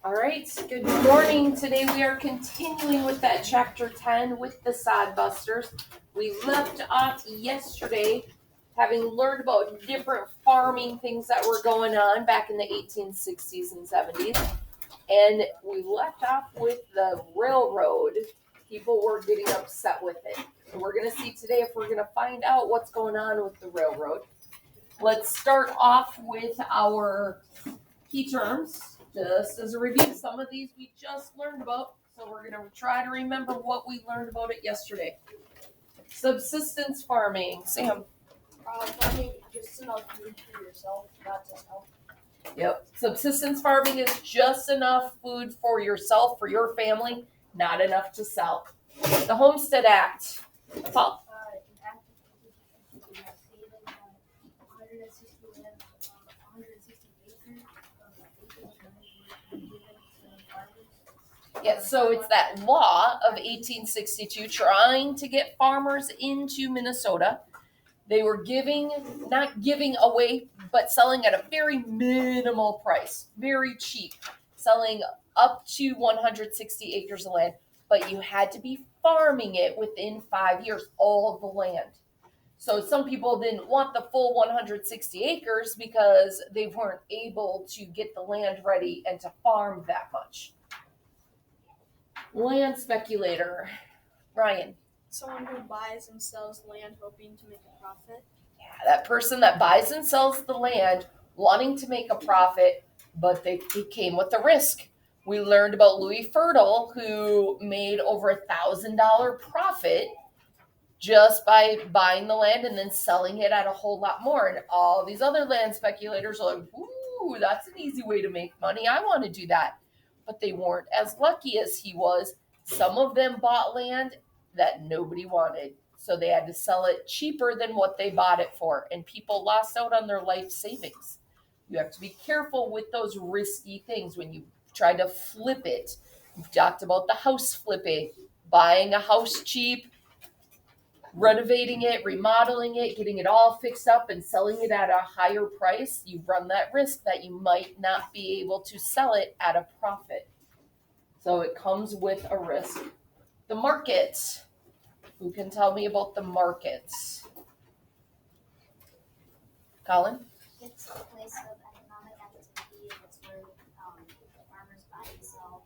All right, good morning. Today we are continuing with that chapter 10 with the sod busters. We left off yesterday having learned about different farming things that were going on back in the 1860s and 70s. And we left off with the railroad. People were getting upset with it. And we're going to see today if we're going to find out what's going on with the railroad. Let's start off with our key terms. Just as a review, some of these we just learned about, so we're going to try to remember what we learned about it yesterday. Subsistence farming. Sam. Farming just enough food for yourself, not to sell. Yep. Subsistence farming is just enough food for yourself, for your family, not enough to sell. The Homestead Act. Paul. Yeah, so it's that law of 1862 trying to get farmers into Minnesota. They were not giving away, but selling at a very minimal price, very cheap, selling up to 160 acres of land, but you had to be farming it within 5 years, all of the land. So some people didn't want the full 160 acres because they weren't able to get the land ready and to farm that much. Land speculator. Ryan. Someone who buys and sells land hoping to make a profit. Yeah, that person that buys and sells the land wanting to make a profit, but it came with a risk. We learned about Louis Fertile, who made over $1,000 profit just by buying the land and then selling it at a whole lot more. And all these other land speculators are like, ooh, that's an easy way to make money. I want to do that. But they weren't as lucky as he was. Some of them bought land that nobody wanted. So they had to sell it cheaper than what they bought it for. And people lost out on their life savings. You have to be careful with those risky things when you try to flip it. We've talked about the house flipping, buying a house cheap, renovating it, remodeling it, getting it all fixed up and selling it at a higher price. You run that risk that you might not be able to sell it at a profit. So it comes with a risk. The markets. Who can tell me about the markets? Colin? It's a place of economic activity. It's where the farmers buy and sell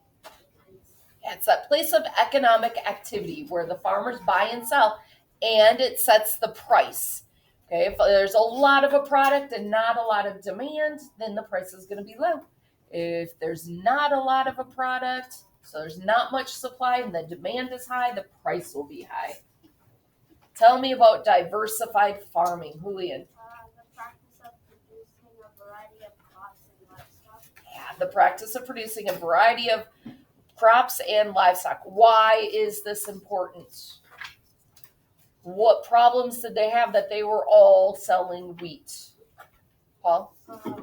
goods. Yeah, it's that place of economic activity where the farmers buy and sell, and it sets the price. Okay, if there's a lot of a product and not a lot of demand, then the price is going to be low. If there's not a lot of a product, so there's not much supply and the demand is high, the price will be high. Tell me about diversified farming, Julian. The practice of producing a variety of crops and livestock. Yeah, the practice of producing a variety of crops and livestock. Why is this important? What problems did they have that they were all selling wheat? Paul? There was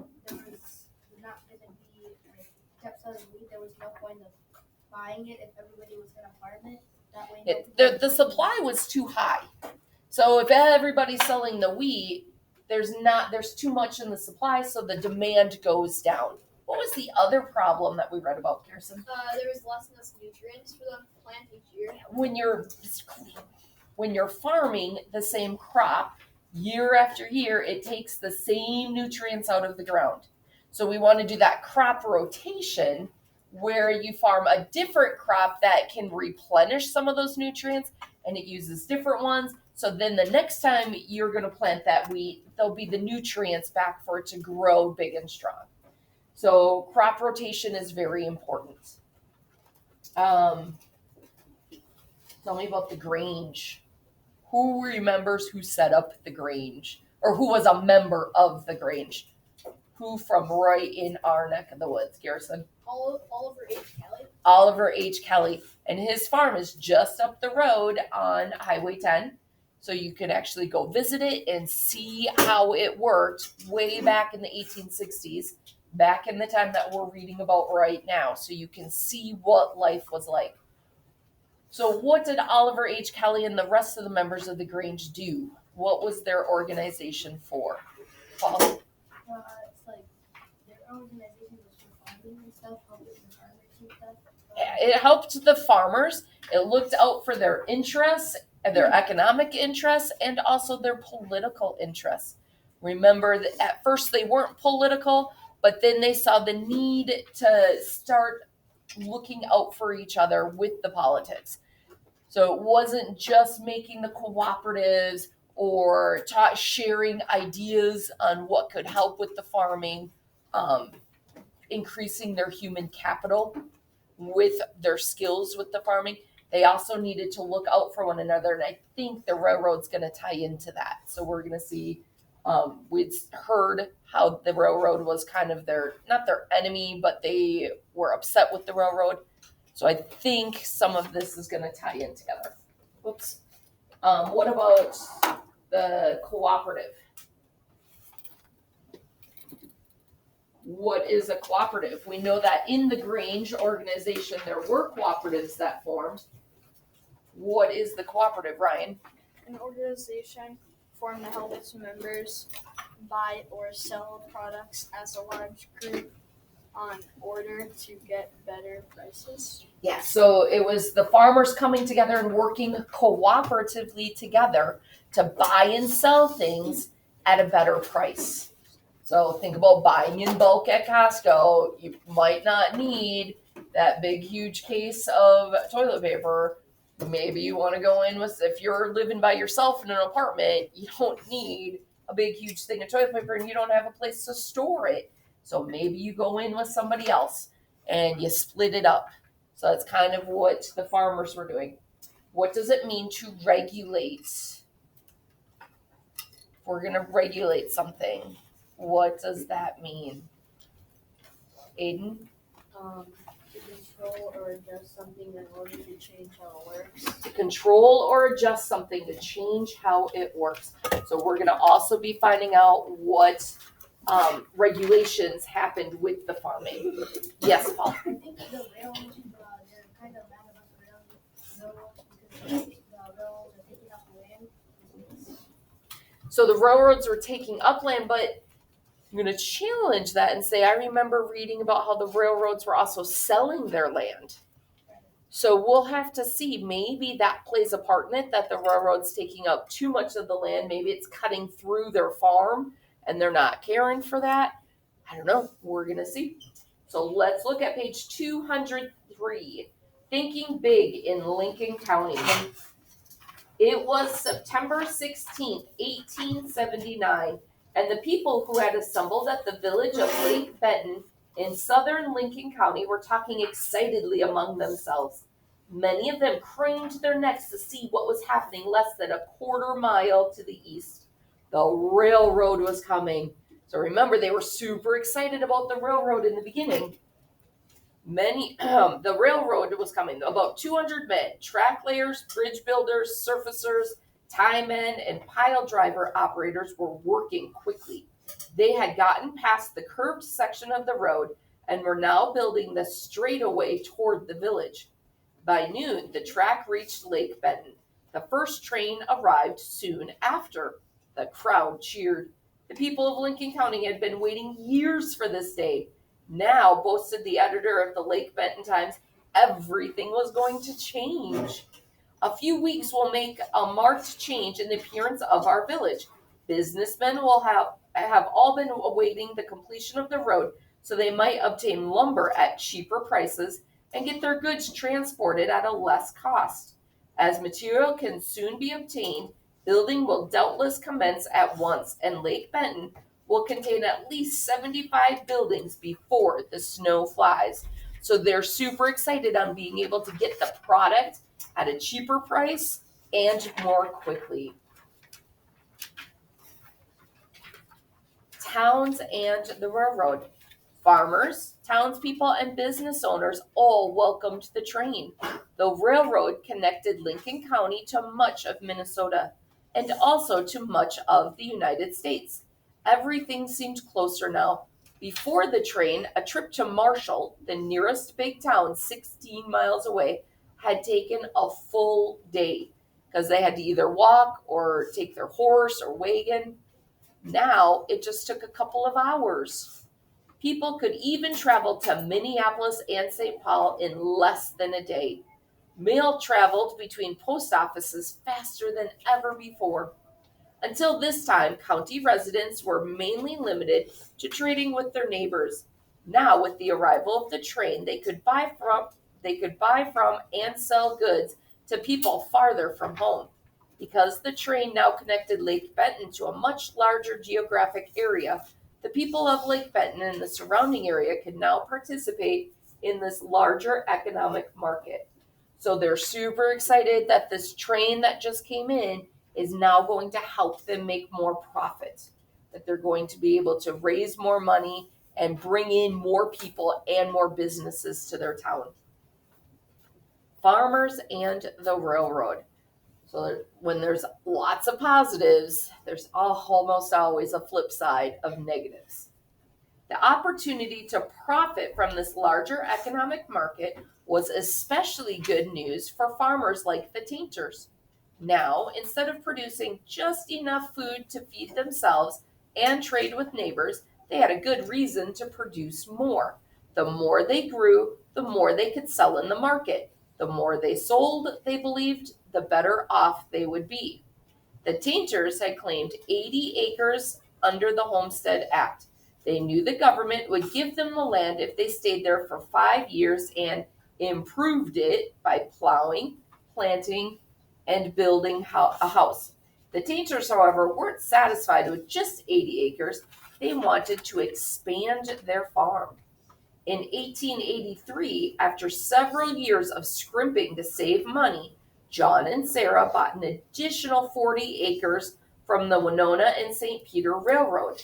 not going to be, kept selling wheat. There was no point of buying it if everybody was going to farm it. That way, The supply was too high. So if everybody's selling the wheat, there's too much in the supply, so the demand goes down. What was the other problem that we read about, Kirsten? there was less and less nutrients for the plant each year. When you're farming the same crop year after year, it takes the same nutrients out of the ground. So we want to do that crop rotation where you farm a different crop that can replenish some of those nutrients and it uses different ones. So then the next time you're going to plant that wheat, there'll be the nutrients back for it to grow big and strong. So crop rotation is very important. Tell me about the Grange. Who remembers who set up the Grange? Or who was a member of the Grange? Who from right in our neck of the woods, Garrison? Oliver H. Kelly. Oliver H. Kelly. And his farm is just up the road on Highway 10. So you can actually go visit it and see how it worked way back in the 1860s, back in the time that we're reading about right now. So you can see what life was like. So what did Oliver H. Kelly and the rest of the members of the Grange do? What was their organization for? Paul? It's like their organization was for farming and stuff, helping the farmers and stuff. It helped the farmers. It looked out for their interests, and their economic interests, and also their political interests. Remember that at first they weren't political, but then they saw the need to start looking out for each other with the politics. So it wasn't just making the cooperatives or sharing ideas on what could help with the farming, um, increasing their human capital with their skills with the farming. They also needed to look out for one another, and I think the railroad's going to tie into that. So we're going to see. We'd heard how the railroad was kind of not their enemy, but they were upset with the railroad. So I think some of this is going to tie in together. Whoops. What about the cooperative? What is a cooperative? We know that in the Grange organization, there were cooperatives that formed. What is the cooperative, Ryan? An organization formed to help its members buy or sell products as a large group on order to get better prices. Yeah, so it was the farmers coming together and working cooperatively together to buy and sell things at a better price. So think about buying in bulk at Costco. You might not need that big, huge case of toilet paper. Maybe you want to go in with, if you're living by yourself in an apartment, you don't need a big, huge thing of toilet paper and you don't have a place to store it. So maybe you go in with somebody else and you split it up. So that's kind of what the farmers were doing. What does it mean to regulate? If we're going to regulate something, what does that mean? Aiden? To control or adjust something in order to change how it works. To control or adjust something to change how it works. So we're going to also be finding out what regulations happened with the farming. Yes, Paul? I think the railroads, they're kind of mad about the railroads because the railroads are taking up land. So the railroads were taking up land, but I'm going to challenge that and say I remember reading about how the railroads were also selling their land. So we'll have to see. Maybe that plays a part in it, that the railroad's taking up too much of the land. Maybe it's cutting through their farm and they're not caring for that. I don't know. We're going to see. So let's look at page 203. Thinking Big in Lincoln County. It was September 16th, 1879, and the people who had assembled at the village of Lake Benton in southern Lincoln County were talking excitedly among themselves. Many of them craned their necks to see what was happening less than a quarter mile to the east. The railroad was coming. So remember, they were super excited about the railroad in the beginning. The railroad was coming. About 200 men, track layers, bridge builders, surfacers, tie men, and pile driver operators were working quickly. They had gotten past the curved section of the road and were now building the straightaway toward the village. By noon, the track reached Lake Benton. The first train arrived soon after. The crowd cheered. The people of Lincoln County had been waiting years for this day. Now, boasted the editor of the Lake Benton Times, everything was going to change. A few weeks will make a marked change in the appearance of our village. Businessmen will have all been awaiting the completion of the road so they might obtain lumber at cheaper prices and get their goods transported at a less cost. As material can soon be obtained, building will doubtless commence at once, and Lake Benton will contain at least 75 buildings before the snow flies. So they're super excited on being able to get the product at a cheaper price and more quickly. Towns and the railroad. Farmers, townspeople, and business owners all welcomed the train. The railroad connected Lincoln County to much of Minnesota and also to much of the United States. Everything seemed closer now. Before the train, a trip to Marshall, the nearest big town 16 miles away, had taken a full day because they had to either walk or take their horse or wagon. Now it just took a couple of hours. People could even travel to Minneapolis and St. Paul in less than a day. Mail traveled between post offices faster than ever before. Until this time, county residents were mainly limited to trading with their neighbors. Now, with the arrival of the train, they could buy from and sell goods to people farther from home. Because the train now connected Lake Benton to a much larger geographic area, the people of Lake Benton and the surrounding area could now participate in this larger economic market. So they're super excited that this train that just came in is now going to help them make more profit, that they're going to be able to raise more money and bring in more people and more businesses to their town. Farmers and the railroad. So when there's lots of positives, there's almost always a flip side of negatives. The opportunity to profit from this larger economic market was especially good news for farmers like the Tainters. Now, instead of producing just enough food to feed themselves and trade with neighbors, they had a good reason to produce more. The more they grew, the more they could sell in the market. The more they sold, they believed, the better off they would be. The Tainters had claimed 80 acres under the Homestead Act. They knew the government would give them the land if they stayed there for 5 years and improved it by plowing, planting, and building a house. The Tainters, however, weren't satisfied with just 80 acres. They wanted to expand their farm. In 1883, after several years of scrimping to save money, John and Sarah bought an additional 40 acres from the Winona and St. Peter Railroad.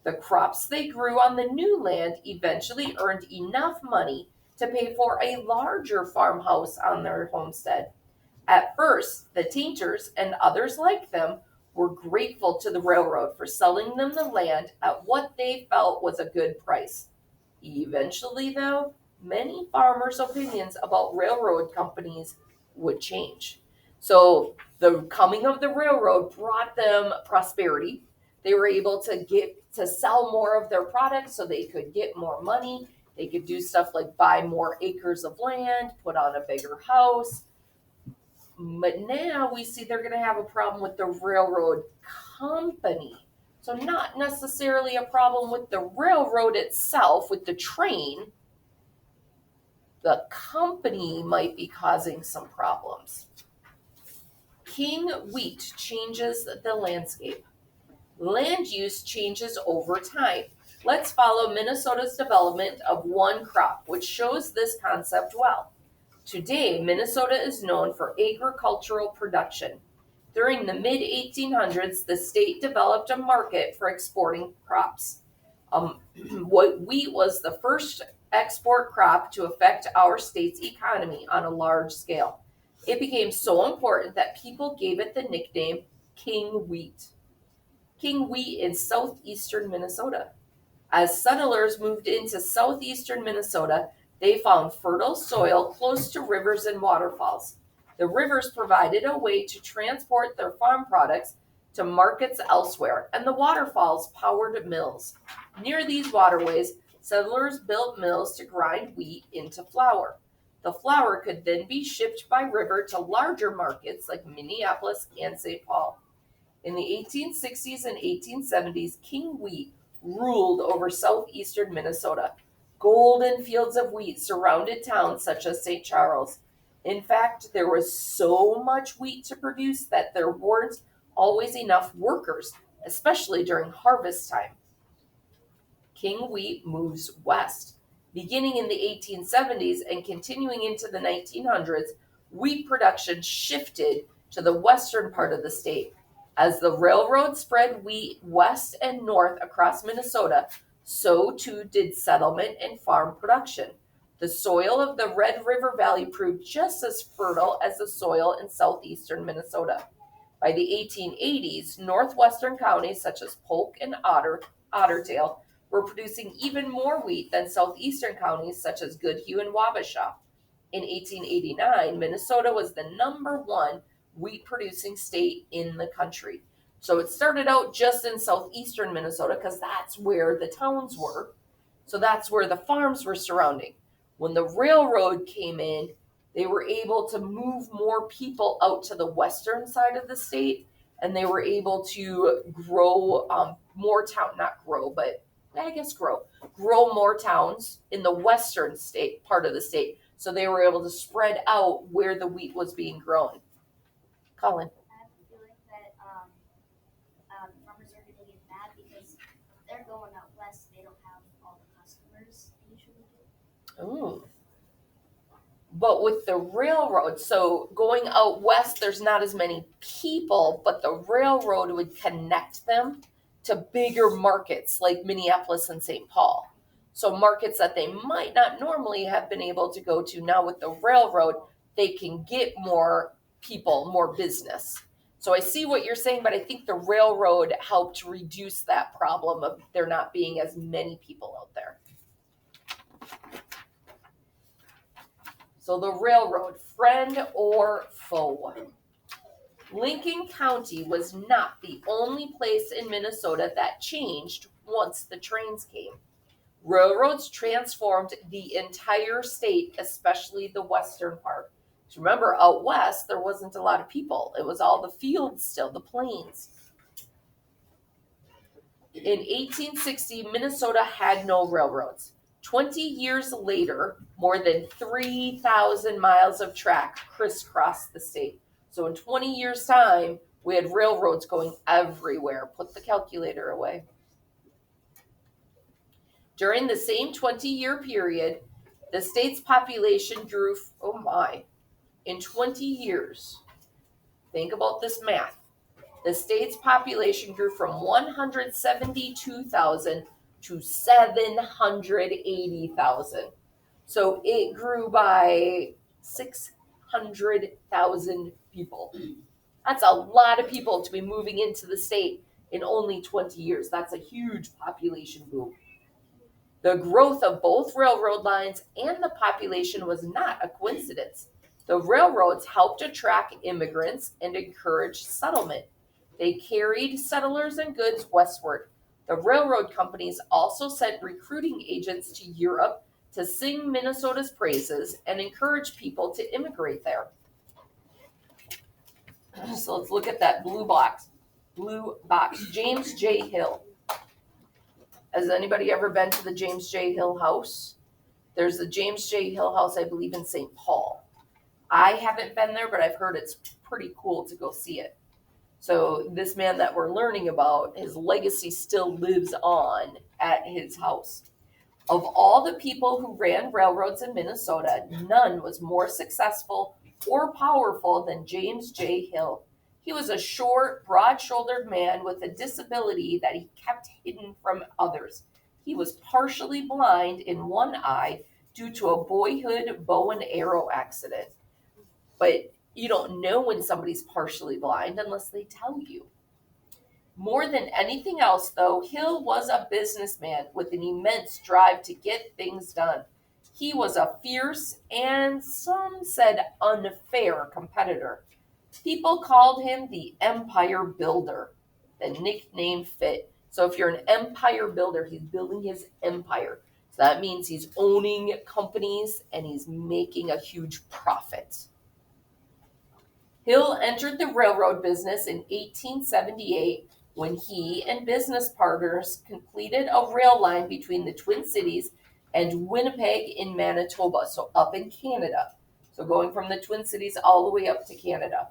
The crops they grew on the new land eventually earned enough money to pay for a larger farmhouse on their homestead. At first, the Tainters and others like them were grateful to the railroad for selling them the land at what they felt was a good price. Eventually, though, many farmers' opinions about railroad companies would change. So the coming of the railroad brought them prosperity. They were able to sell more of their products so they could get more money. They could do stuff like buy more acres of land, put on a bigger house. But now we see they're going to have a problem with the railroad company. So not necessarily a problem with the railroad itself, with the train. The company might be causing some problems. King wheat changes the landscape. Land use changes over time. Let's follow Minnesota's development of one crop, which shows this concept well. Today, Minnesota is known for agricultural production. During the mid-1800s, the state developed a market for exporting crops. Wheat was the first export crop to affect our state's economy on a large scale. It became so important that people gave it the nickname King Wheat. King Wheat in southeastern Minnesota. As settlers moved into southeastern Minnesota, they found fertile soil close to rivers and waterfalls. The rivers provided a way to transport their farm products to markets elsewhere, and the waterfalls powered mills. Near these waterways, settlers built mills to grind wheat into flour. The flour could then be shipped by river to larger markets like Minneapolis and St. Paul. In the 1860s and 1870s, King Wheat ruled over southeastern Minnesota. Golden fields of wheat surrounded towns such as St. Charles. In fact, there was so much wheat to produce that there weren't always enough workers, especially during harvest time. King Wheat moves west. Beginning in the 1870s and continuing into the 1900s, wheat production shifted to the western part of the state. As the railroad spread wheat west and north across Minnesota, so too did settlement and farm production. The soil of the Red River Valley proved just as fertile as the soil in southeastern Minnesota. By the 1880s, northwestern counties such as Polk and Ottertail were producing even more wheat than southeastern counties such as Goodhue and Wabasha. In 1889, Minnesota was the #1 wheat-producing state in the country. So it started out just in southeastern Minnesota because that's where the towns were. So that's where the farms were surrounding. When the railroad came in, they were able to move more people out to the western side of the state, and they were able to grow more town, not grow, but I guess grow more towns in the western state part of the state. So they were able to spread out where the wheat was being grown. Colin. I have a feeling that farmers are going to get mad because they're going out west. They don't have all the customers they usually do. Ooh. But with the railroad, so going out west, there's not as many people, but the railroad would connect them to bigger markets like Minneapolis and St. Paul. So markets that they might not normally have been able to go to, now with the railroad, they can get more people, more business. So I see what you're saying, but I think the railroad helped reduce that problem of there not being as many people out there. So the railroad, friend or foe? Lincoln County was not the only place in Minnesota that changed once the trains came. Railroads transformed the entire state, especially the western part. Remember, out west, there wasn't a lot of people. It was all the fields still, the plains. In 1860, Minnesota had no railroads. 20 years later, more than 3,000 miles of track crisscrossed the state. So in 20 years' time, we had railroads going everywhere. Put the calculator away. During the same 20-year period, the state's population grew, in 20 years. Think about this math. The state's population grew from 172,000 to 780,000. So it grew by 600,000 people. That's a lot of people to be moving into the state in only 20 years. That's a huge population boom. The growth of both railroad lines and the population was not a coincidence. The railroads helped attract immigrants and encourage settlement. They carried settlers and goods westward. The railroad companies also sent recruiting agents to Europe to sing Minnesota's praises and encourage people to immigrate there. So let's look at that blue box. James J. Hill. Has anybody ever been to the James J. Hill house? There's the James J. Hill house, I believe, in St. Paul. I haven't been there, but I've heard it's pretty cool to go see it. So this man that we're learning about, his legacy still lives on at his house. Of all the people who ran railroads in Minnesota, none was more successful or powerful than James J. Hill. He was a short, broad-shouldered man with a disability that he kept hidden from others. He was partially blind in one eye due to a boyhood bow and arrow accident. But you don't know when somebody's partially blind unless they tell you. More than anything else, though, Hill was a businessman with an immense drive to get things done. He was a fierce and, some said, unfair competitor. People called him the Empire Builder. The nickname fit. So if you're an empire builder, he's building his empire. So that means he's owning companies and he's making a huge profit. Hill entered the railroad business in 1878 when he and business partners completed a rail line between the Twin Cities and Winnipeg in Manitoba, so up in Canada. So going from the Twin Cities all the way up to Canada.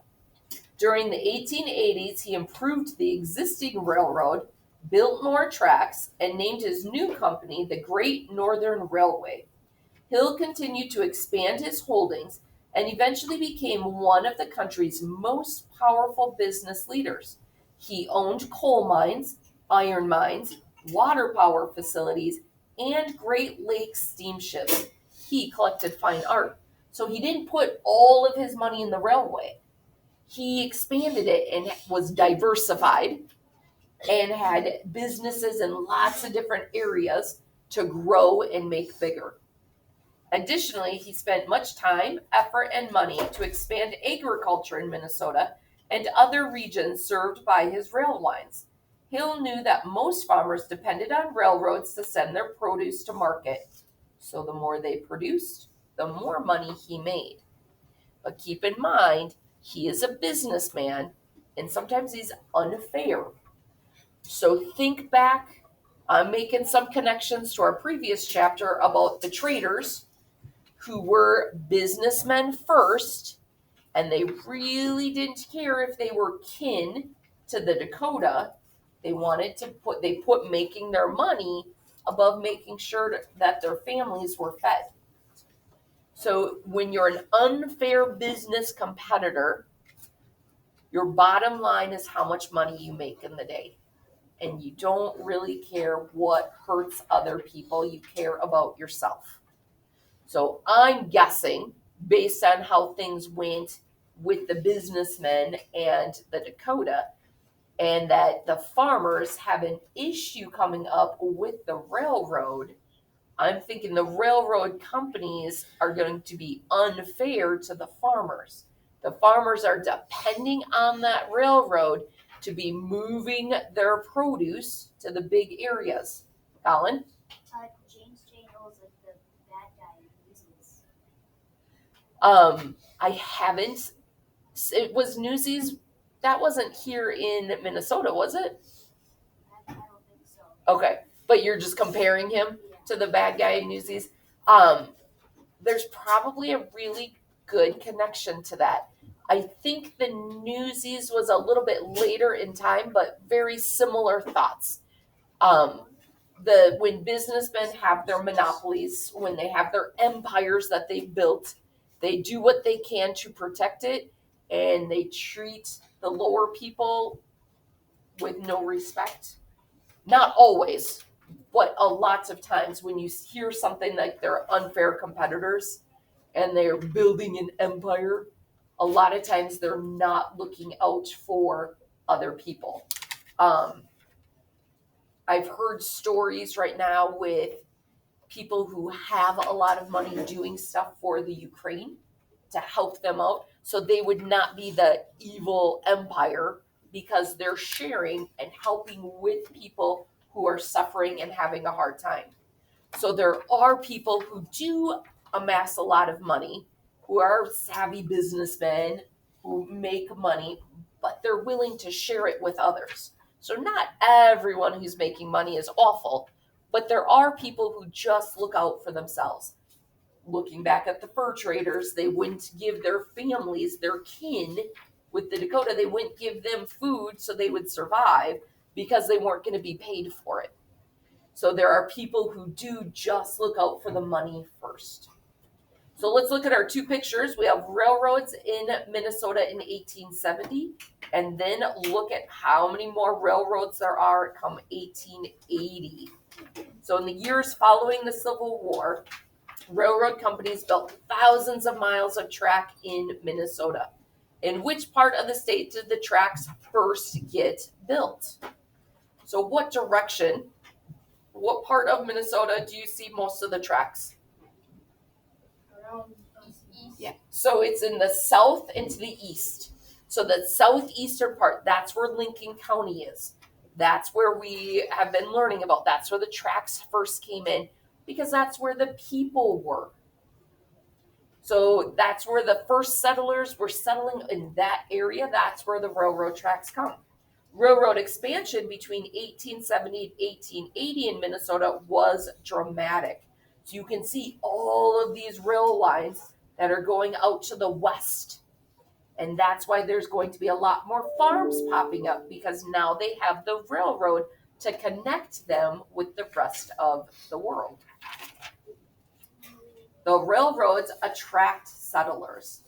During the 1880s, he improved the existing railroad, built more tracks, and named his new company the Great Northern Railway. Hill continued to expand his holdings and eventually became one of the country's most powerful business leaders. He owned coal mines, iron mines, water power facilities, and Great Lakes steamships. He collected fine art. So he didn't put all of his money in the railway. He expanded it and was diversified and had businesses in lots of different areas to grow and make bigger. Additionally, he spent much time, effort, and money to expand agriculture in Minnesota and other regions served by his rail lines. Hill knew that most farmers depended on railroads to send their produce to market. So the more they produced, the more money he made. But keep in mind, he is a businessman and sometimes he's unfair. So think back. I'm making some connections to our previous chapter about the traders who were businessmen first, and they really didn't care if they were kin to the Dakota. They put making their money above making sure that their families were fed. So when you're an unfair business competitor, your bottom line is how much money you make in the day. And you don't really care what hurts other people. You care about yourself. So I'm guessing, based on how things went with the businessmen and the Dakota, and that the farmers have an issue coming up with the railroad, I'm thinking the railroad companies are going to be unfair to the farmers. The farmers are depending on that railroad to be moving their produce to the big areas. Colin? James J. Knowles is the bad guy in Newsies. I haven't. It was Newsies. That wasn't here in Minnesota, was it? I don't think so. Okay, but you're just comparing him Yeah. to the bad guy in Newsies. There's probably a really good connection to that. I think the Newsies was a little bit later in time, but very similar thoughts. When businessmen have their monopolies, when they have their empires that they've built, they do what they can to protect it, and they treat the lower people with no respect. Not always, but a lot of times when you hear something like they're unfair competitors and they're building an empire, a lot of times they're not looking out for other people. I've heard stories right now with people who have a lot of money doing stuff for the Ukraine to help them out. So they would not be the evil empire because they're sharing and helping with people who are suffering and having a hard time. So there are people who do amass a lot of money, who are savvy businessmen, who make money, but they're willing to share it with others. So not everyone who's making money is awful, but there are people who just look out for themselves. Looking back at the fur traders, they wouldn't give their families, their kin with the Dakota, they wouldn't give them food so they would survive because they weren't going to be paid for it. So there are people who do just look out for the money first. So let's look at our two pictures. We have railroads in Minnesota in 1870, and then look at how many more railroads there are come 1880. So in the years following the Civil War, railroad companies built thousands of miles of track in Minnesota. In which part of the state did the tracks first get built? So what part of Minnesota do you see most of the tracks? Around east. Yeah. So it's in the south and to the east. So the southeastern part, that's where Lincoln County is. That's where we have been learning about. That's where the tracks first came in because that's where the people were. So that's where the first settlers were settling in that area. That's where the railroad tracks come. Railroad expansion between 1870 and 1880 in Minnesota was dramatic. So you can see all of these rail lines that are going out to the west. And that's why there's going to be a lot more farms popping up because now they have the railroad to connect them with the rest of the world. The railroads attract settlers.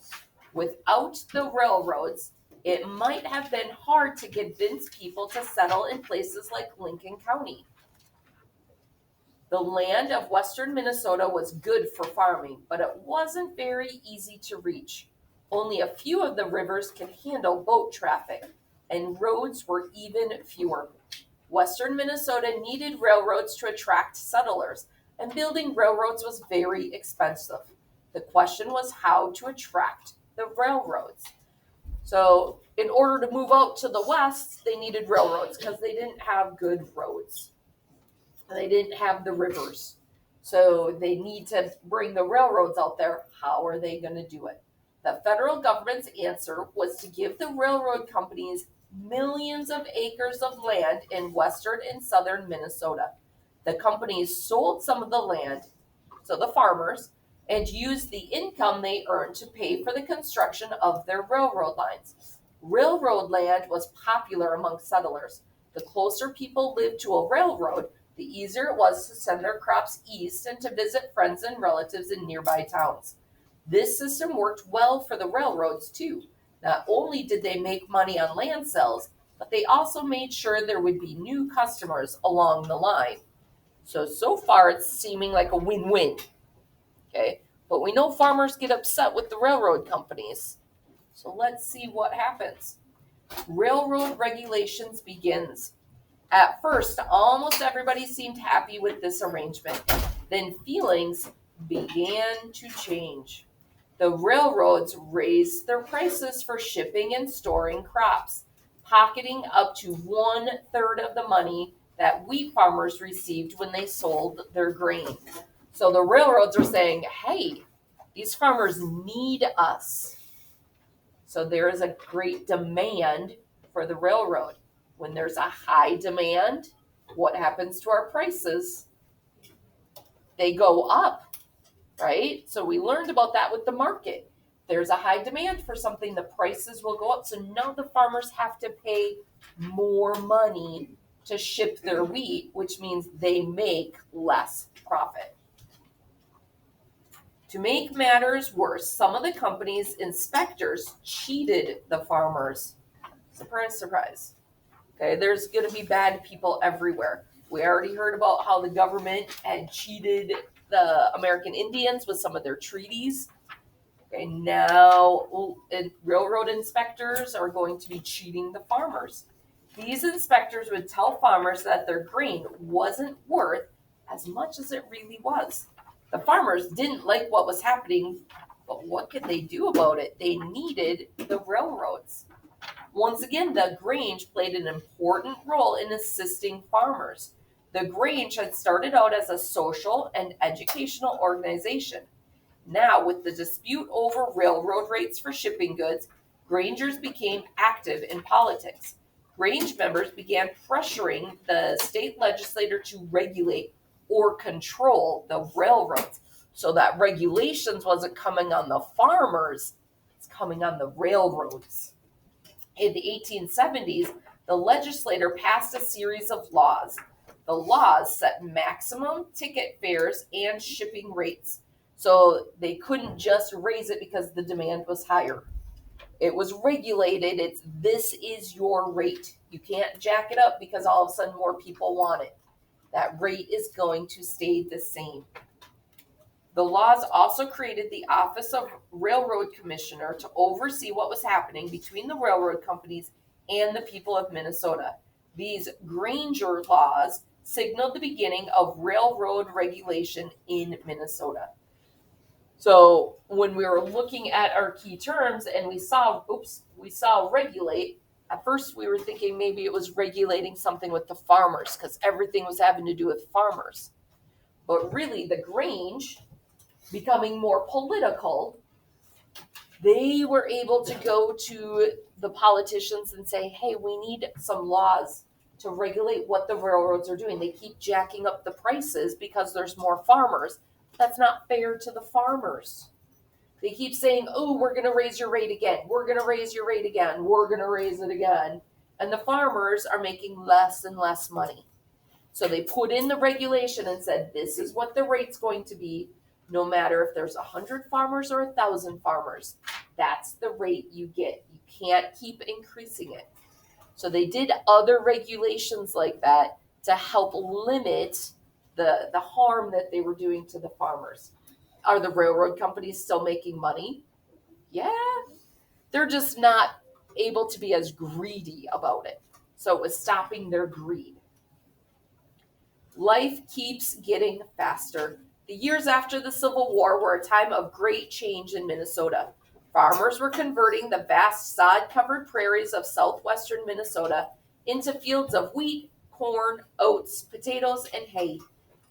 Without the railroads, it might have been hard to convince people to settle in places like Lincoln County. The land of western Minnesota was good for farming, but it wasn't very easy to reach. Only a few of the rivers could handle boat traffic, and roads were even fewer. Western Minnesota needed railroads to attract settlers, and building railroads was very expensive. The question was how to attract the railroads. So in order to move out to the west, they needed railroads because they didn't have good roads. They didn't have the rivers. So they need to bring the railroads out there. How are they going to do it? The federal government's answer was to give the railroad companies millions of acres of land in western and southern Minnesota. The companies sold some of the land, so the farmers, and used the income they earned to pay for the construction of their railroad lines. Railroad land was popular among settlers. The closer people lived to a railroad, the easier it was to send their crops east and to visit friends and relatives in nearby towns. This system worked well for the railroads too. Not only did they make money on land sales, but they also made sure there would be new customers along the line. So far it's seeming like a win-win. Okay, but we know farmers get upset with the railroad companies. So let's see what happens. Railroad regulations begins. At first, almost everybody seemed happy with this arrangement. Then feelings began to change. The railroads raised their prices for shipping and storing crops, pocketing up to 1/3 of the money that wheat farmers received when they sold their grain. So the railroads are saying, hey, these farmers need us. So there is a great demand for the railroad. When there's a high demand, what happens to our prices? They go up, right? So we learned about that with the market. There's a high demand for something, the prices will go up. So now the farmers have to pay more money to ship their wheat, which means they make less profit. To make matters worse, some of the company's inspectors cheated the farmers. Surprise, surprise. Okay, there's going to be bad people everywhere. We already heard about how the government had cheated the American Indians with some of their treaties. Okay, now railroad inspectors are going to be cheating the farmers. These inspectors would tell farmers that their grain wasn't worth as much as it really was. The farmers didn't like what was happening, but what could they do about it? They needed the railroads. Once again, the Grange played an important role in assisting farmers. The Grange had started out as a social and educational organization. Now, with the dispute over railroad rates for shipping goods, Grangers became active in politics. Grange members began pressuring the state legislature to regulate or control the railroads. So that regulations wasn't coming on the farmers, it's coming on the railroads. In the 1870s, the legislature passed a series of laws. The laws set maximum ticket fares and shipping rates. So they couldn't just raise it because the demand was higher. It was regulated. This is your rate. You can't jack it up because all of a sudden more people want it. That rate is going to stay the same. The laws also created the Office of Railroad Commissioner to oversee what was happening between the railroad companies and the people of Minnesota. These Granger laws signaled the beginning of railroad regulation in Minnesota. So when we were looking at our key terms and we saw regulate, at first we were thinking maybe it was regulating something with the farmers because everything was having to do with farmers. But really the Grange, becoming more political, they were able to go to the politicians and say, hey, we need some laws to regulate what the railroads are doing. They keep jacking up the prices because there's more farmers. That's not fair to the farmers. They keep saying, oh, we're going to raise your rate again. We're going to raise your rate again. We're going to raise it again. And the farmers are making less and less money. So they put in the regulation and said, this is what the rate's going to be, no matter if there's 100 farmers or 1,000 farmers. That's the rate you get. You can't keep increasing it. So they did other regulations like that to help limit the harm that they were doing to the farmers. Are the railroad companies still making money? Yeah. They're just not able to be as greedy about it. So it was stopping their greed. Life keeps getting faster. The years after the Civil War were a time of great change in Minnesota. Farmers were converting the vast sod-covered prairies of southwestern Minnesota into fields of wheat, corn, oats, potatoes, and hay.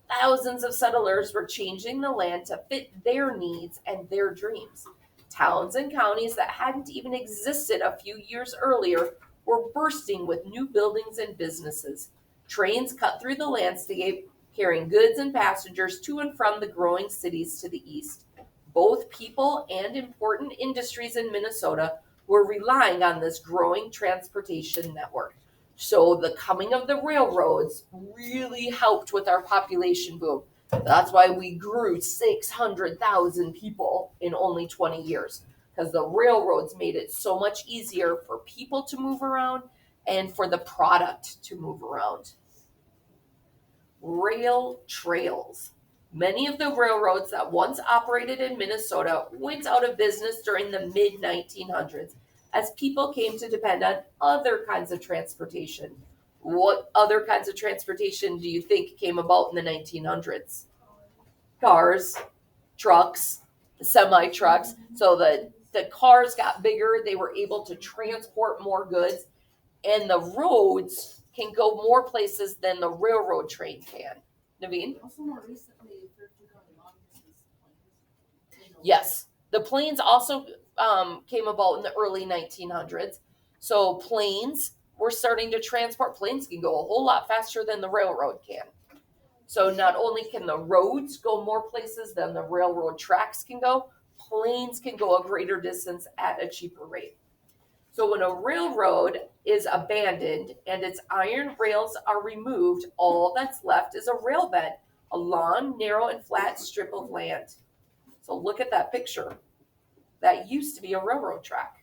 Thousands of settlers were changing the land to fit their needs and their dreams. Towns and counties that hadn't even existed a few years earlier were bursting with new buildings and businesses. Trains cut through the landscape, carrying goods and passengers to and from the growing cities to the east. Both people and important industries in Minnesota were relying on this growing transportation network. So the coming of the railroads really helped with our population boom. That's why we grew 600,000 people in only 20 years, because the railroads made it so much easier for people to move around and for the product to move around. Rail trails. Many of the railroads that once operated in Minnesota went out of business during the mid-1900s as people came to depend on other kinds of transportation. What other kinds of transportation do you think came about in the 1900s? Cars, trucks, semi-trucks. So the cars got bigger, they were able to transport more goods, and the roads can go more places than the railroad train can. Naveen? Also more recently, they're doing long-distance planes. Yes. The planes also came about in the early 1900s. So planes were starting to transport. Planes can go a whole lot faster than the railroad can. So not only can the roads go more places than the railroad tracks can go, planes can go a greater distance at a cheaper rate. So when a railroad is abandoned and its iron rails are removed, all that's left is a rail bed, a long, narrow, and flat strip of land. So look at that picture. That used to be a railroad track.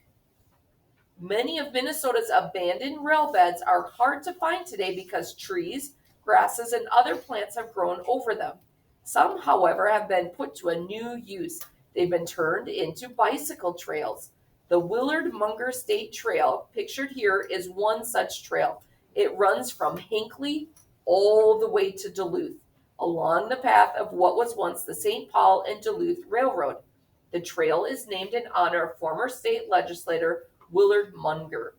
Many of Minnesota's abandoned rail beds are hard to find today because trees, grasses, and other plants have grown over them. Some, however, have been put to a new use. They've been turned into bicycle trails. The Willard Munger State Trail, pictured here, is one such trail. It runs from Hinckley all the way to Duluth, along the path of what was once the St. Paul and Duluth Railroad. The trail is named in honor of former state legislator Willard Munger.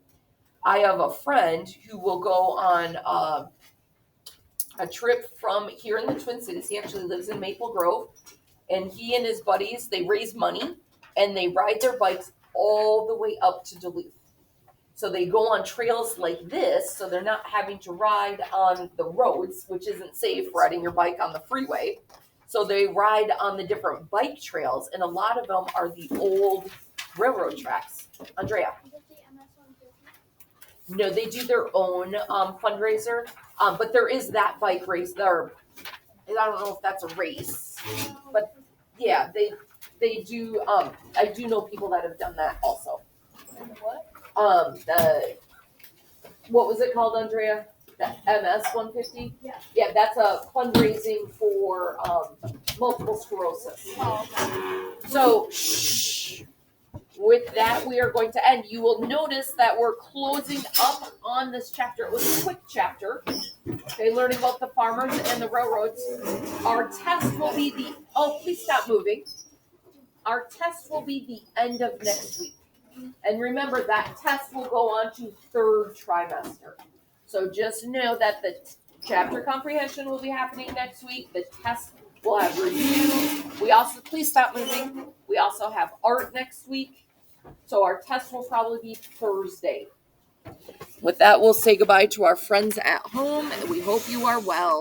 I have a friend who will go on a trip from here in the Twin Cities. He actually lives in Maple Grove, and he and his buddies, they raise money and they ride their bikes all the way up to Duluth. So they go on trails like this, so they're not having to ride on the roads, which isn't safe, riding your bike on the freeway. So they ride on the different bike trails, and a lot of them are the old railroad tracks. Andrea? No, they do their own fundraiser, but there is that bike race there. I don't know if that's a race, but yeah, they do. I do know people that have done that also. What? What was it called, Andrea? The MS 150? Yeah. Yeah, that's a fundraising for multiple sclerosis. Oh, So, with that, we are going to end. You will notice that we're closing up on this chapter. It was a quick chapter. Okay, learning about the farmers and the railroads. Our test will be please stop moving. Our test will be the end of next week. And remember, that test will go on to third trimester. So just know that the chapter comprehension will be happening next week. The test will have review. We also, please stop moving. We also have art next week. So our test will probably be Thursday. With that, we'll say goodbye to our friends at home, and we hope you are well.